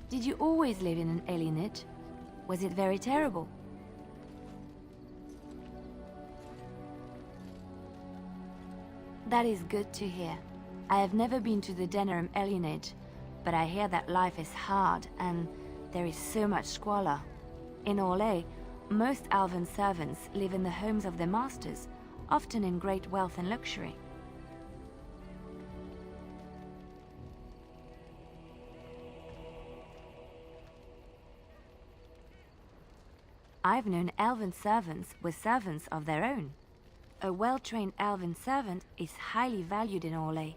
Did you always live in an alienage? Was it very terrible? That is good to hear. I have never been to the Denerim alienage, but I hear that life is hard and there is so much squalor. In Orlais, most elven servants live in the homes of their masters, often in great wealth and luxury. I've known elven servants with servants of their own. A well-trained elven servant is highly valued in Orlais.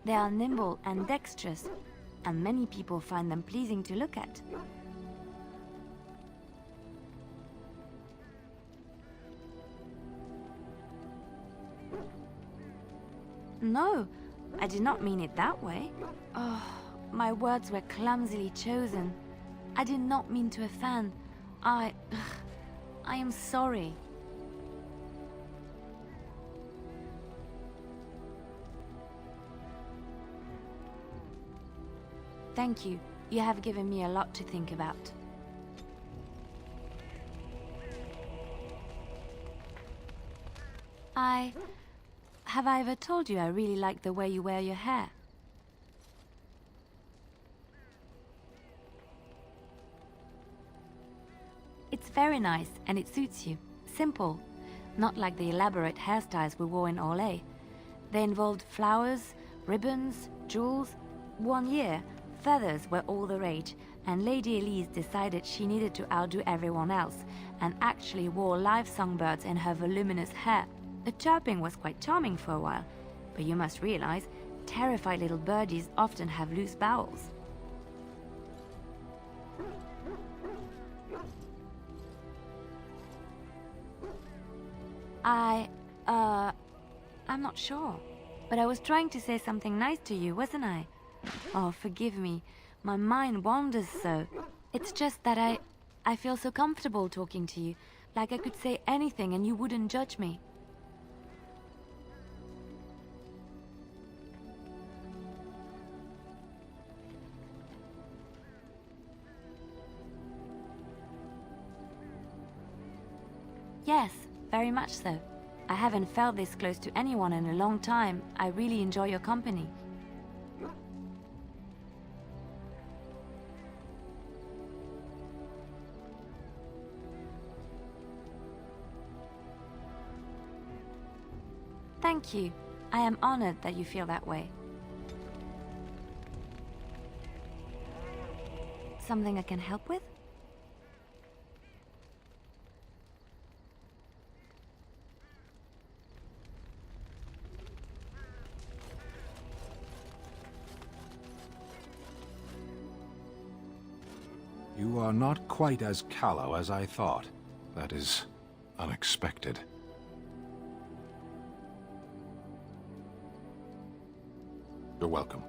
They are nimble and dexterous, and many people find them pleasing to look at. No, I did not mean it that way. Oh, my words were clumsily chosen. I did not mean to offend. I am sorry. Thank you. You have given me a lot to think about. Have I ever told you I really like the way you wear your hair? It's very nice and it suits you. Simple. Not like the elaborate hairstyles we wore in Orlais. They involved flowers, ribbons, jewels. One year, feathers were all the rage, and Lady Elise decided she needed to outdo everyone else, and actually wore live songbirds in her voluminous hair. The chirping was quite charming for a while, but you must realize, terrified little birdies often have loose bowels. I'm not sure, but I was trying to say something nice to you, wasn't I? Oh, forgive me. My mind wanders so. It's just that I feel so comfortable talking to you, like I could say anything and you wouldn't judge me. Yes, very much so. I haven't felt this close to anyone in a long time. I really enjoy your company. Thank you. I am honored that you feel that way. Something I can help with? You are not quite as callow as I thought. That is unexpected. You're welcome.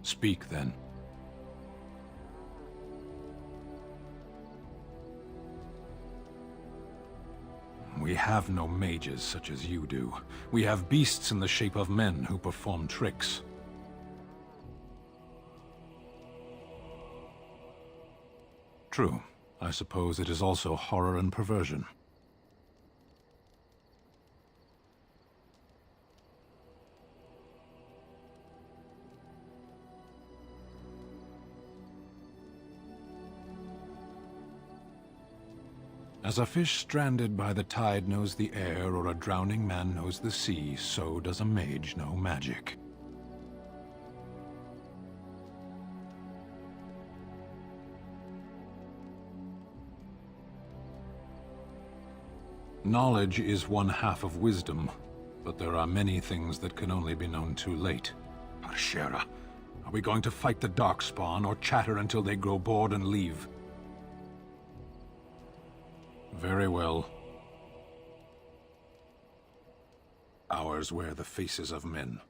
Speak, then. We have no mages such as you do. We have beasts in the shape of men who perform tricks. True. I suppose it is also horror and perversion. As a fish stranded by the tide knows the air, or a drowning man knows the sea, so does a mage know magic. Knowledge is one half of wisdom, but there are many things that can only be known too late. Arshera, are we going to fight the Darkspawn, or chatter until they grow bored and leave? Very well. Ours wear the faces of men.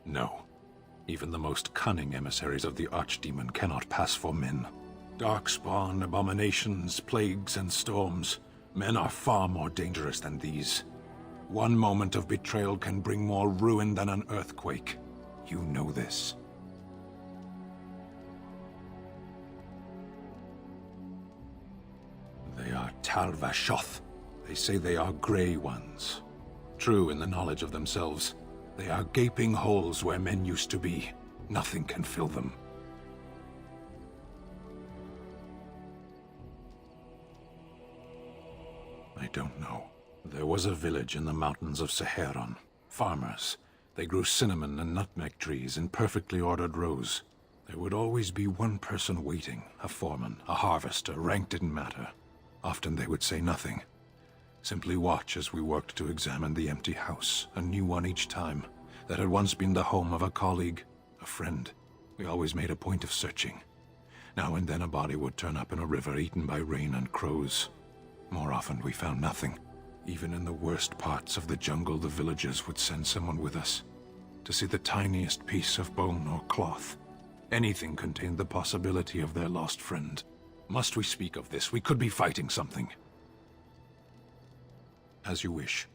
No. Even the most cunning emissaries of the Archdemon cannot pass for men. Darkspawn, abominations, plagues, and storms. Men are far more dangerous than these. One moment of betrayal can bring more ruin than an earthquake. You know this. They are Tal-Vashoth. They say they are Grey Ones. True in the knowledge of themselves. They are gaping holes where men used to be. Nothing can fill them. I don't know. There was a village in the mountains of Saharon. Farmers. They grew cinnamon and nutmeg trees in perfectly ordered rows. There would always be one person waiting, a foreman, a harvester, rank didn't matter. Often they would say nothing. Simply watch as we worked to examine the empty house, a new one each time, that had once been the home of a colleague, a friend. We always made a point of searching. Now and then a body would turn up in a river eaten by rain and crows. More often we found nothing. Even in the worst parts of the jungle, the villagers would send someone with us to see the tiniest piece of bone or cloth. Anything contained the possibility of their lost friend. Must we speak of this? We could be fighting something. As you wish.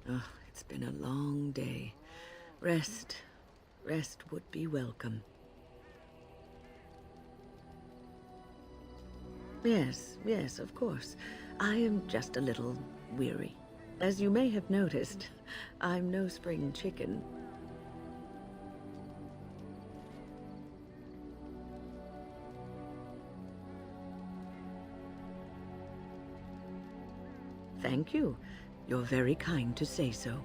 Oh, it's been a long day. Rest would be welcome. Yes, of course. I am just a little weary. As you may have noticed, I'm no spring chicken. Thank you. You're very kind to say so.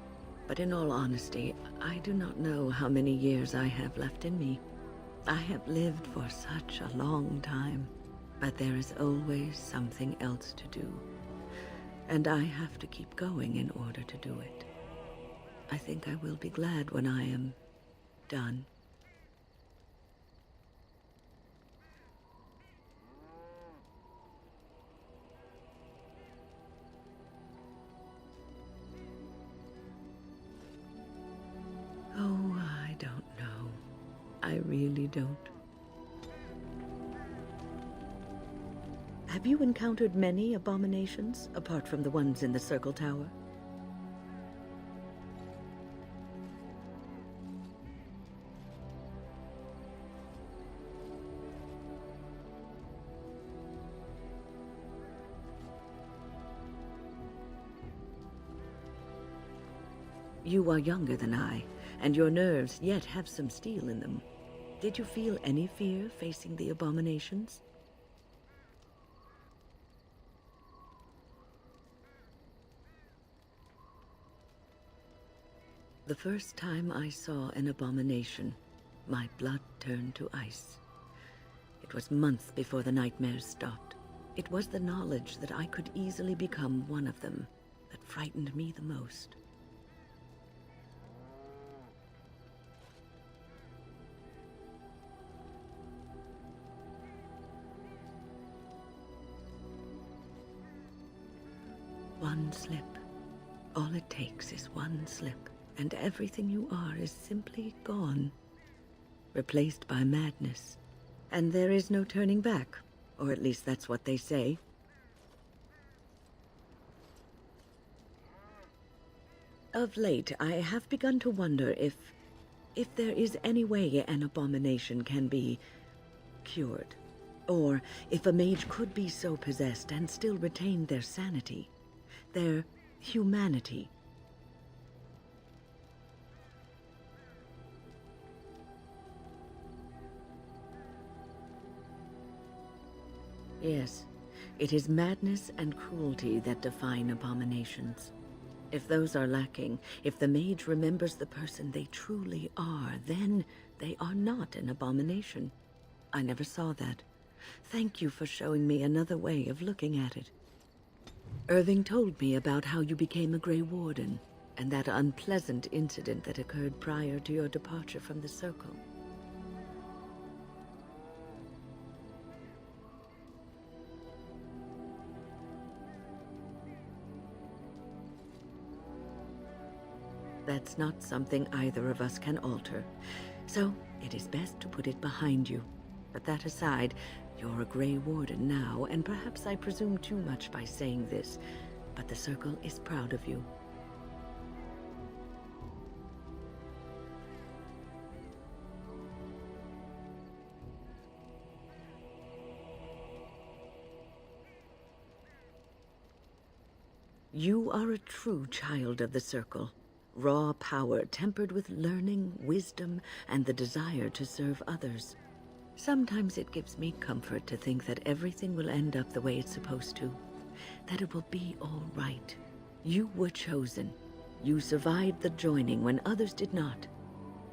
But in all honesty, I do not know how many years I have left in me. I have lived for such a long time, but there is always something else to do. And I have to keep going in order to do it. I think I will be glad when I am done. Oh, I don't know. I really don't. Have you encountered many abominations, apart from the ones in the Circle Tower? You are younger than I, and your nerves yet have some steel in them. Did you feel any fear facing the abominations? The first time I saw an abomination, my blood turned to ice. It was months before the nightmares stopped. It was the knowledge that I could easily become one of them that frightened me the most. One slip. All it takes is one slip, and everything you are is simply gone, replaced by madness. And there is no turning back, or at least that's what they say. Of late, I have begun to wonder if there is any way an abomination can be cured, or if a mage could be so possessed and still retain their sanity, their humanity. Yes, it is madness and cruelty that define abominations. If those are lacking, if the mage remembers the person they truly are, then they are not an abomination. I never saw that. Thank you for showing me another way of looking at it. Irving told me about how you became a Grey Warden, and that unpleasant incident that occurred prior to your departure from the Circle. That's not something either of us can alter, so it is best to put it behind you. But that aside, you're a Grey Warden now, and perhaps I presume too much by saying this, but the Circle is proud of you. You are a true child of the Circle. Raw power tempered with learning, wisdom, and the desire to serve others. Sometimes it gives me comfort to think that everything will end up the way it's supposed to. That it will be all right. You were chosen. You survived the joining when others did not.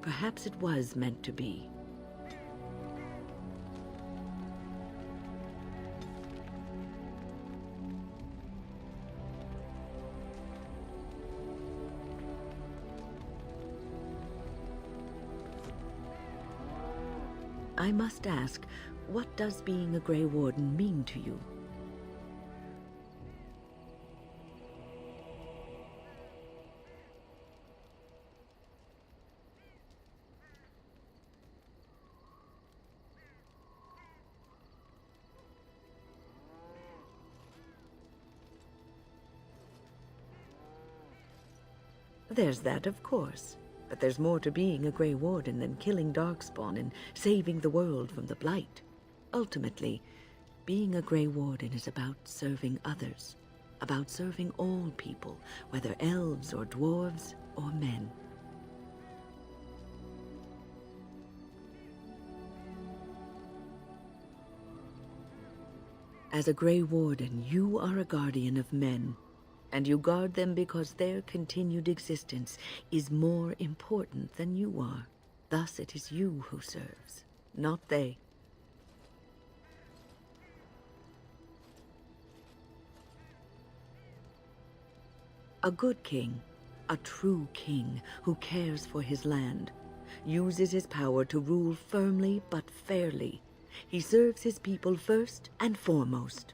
Perhaps it was meant to be. I must ask, what does being a Grey Warden mean to you? There's that, of course. But there's more to being a Grey Warden than killing Darkspawn and saving the world from the Blight. Ultimately, being a Grey Warden is about serving others, about serving all people, whether elves or dwarves or men. As a Grey Warden, you are a guardian of men, and you guard them because their continued existence is more important than you are. Thus it is you who serves, not they. A good king, a true king who cares for his land, uses his power to rule firmly but fairly. He serves his people first and foremost.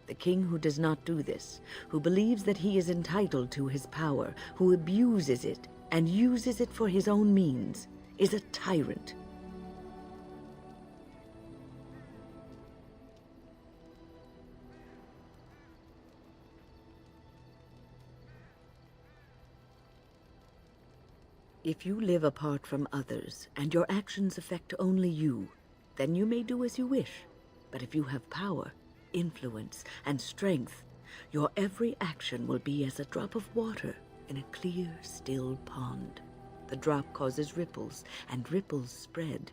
The king who does not do this, who believes that he is entitled to his power, who abuses it and uses it for his own means, is a tyrant. If you live apart from others and your actions affect only you, then you may do as you wish. But if you have power, influence, and strength, your every action will be as a drop of water in a clear, still pond. The drop causes ripples, and ripples spread.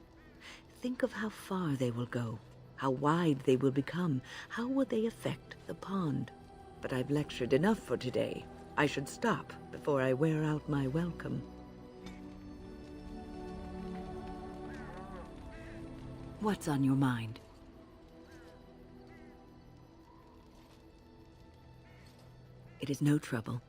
Think of how far they will go, how wide they will become, how will they affect the pond. But I've lectured enough for today. I should stop before I wear out my welcome. What's on your mind? It is no trouble.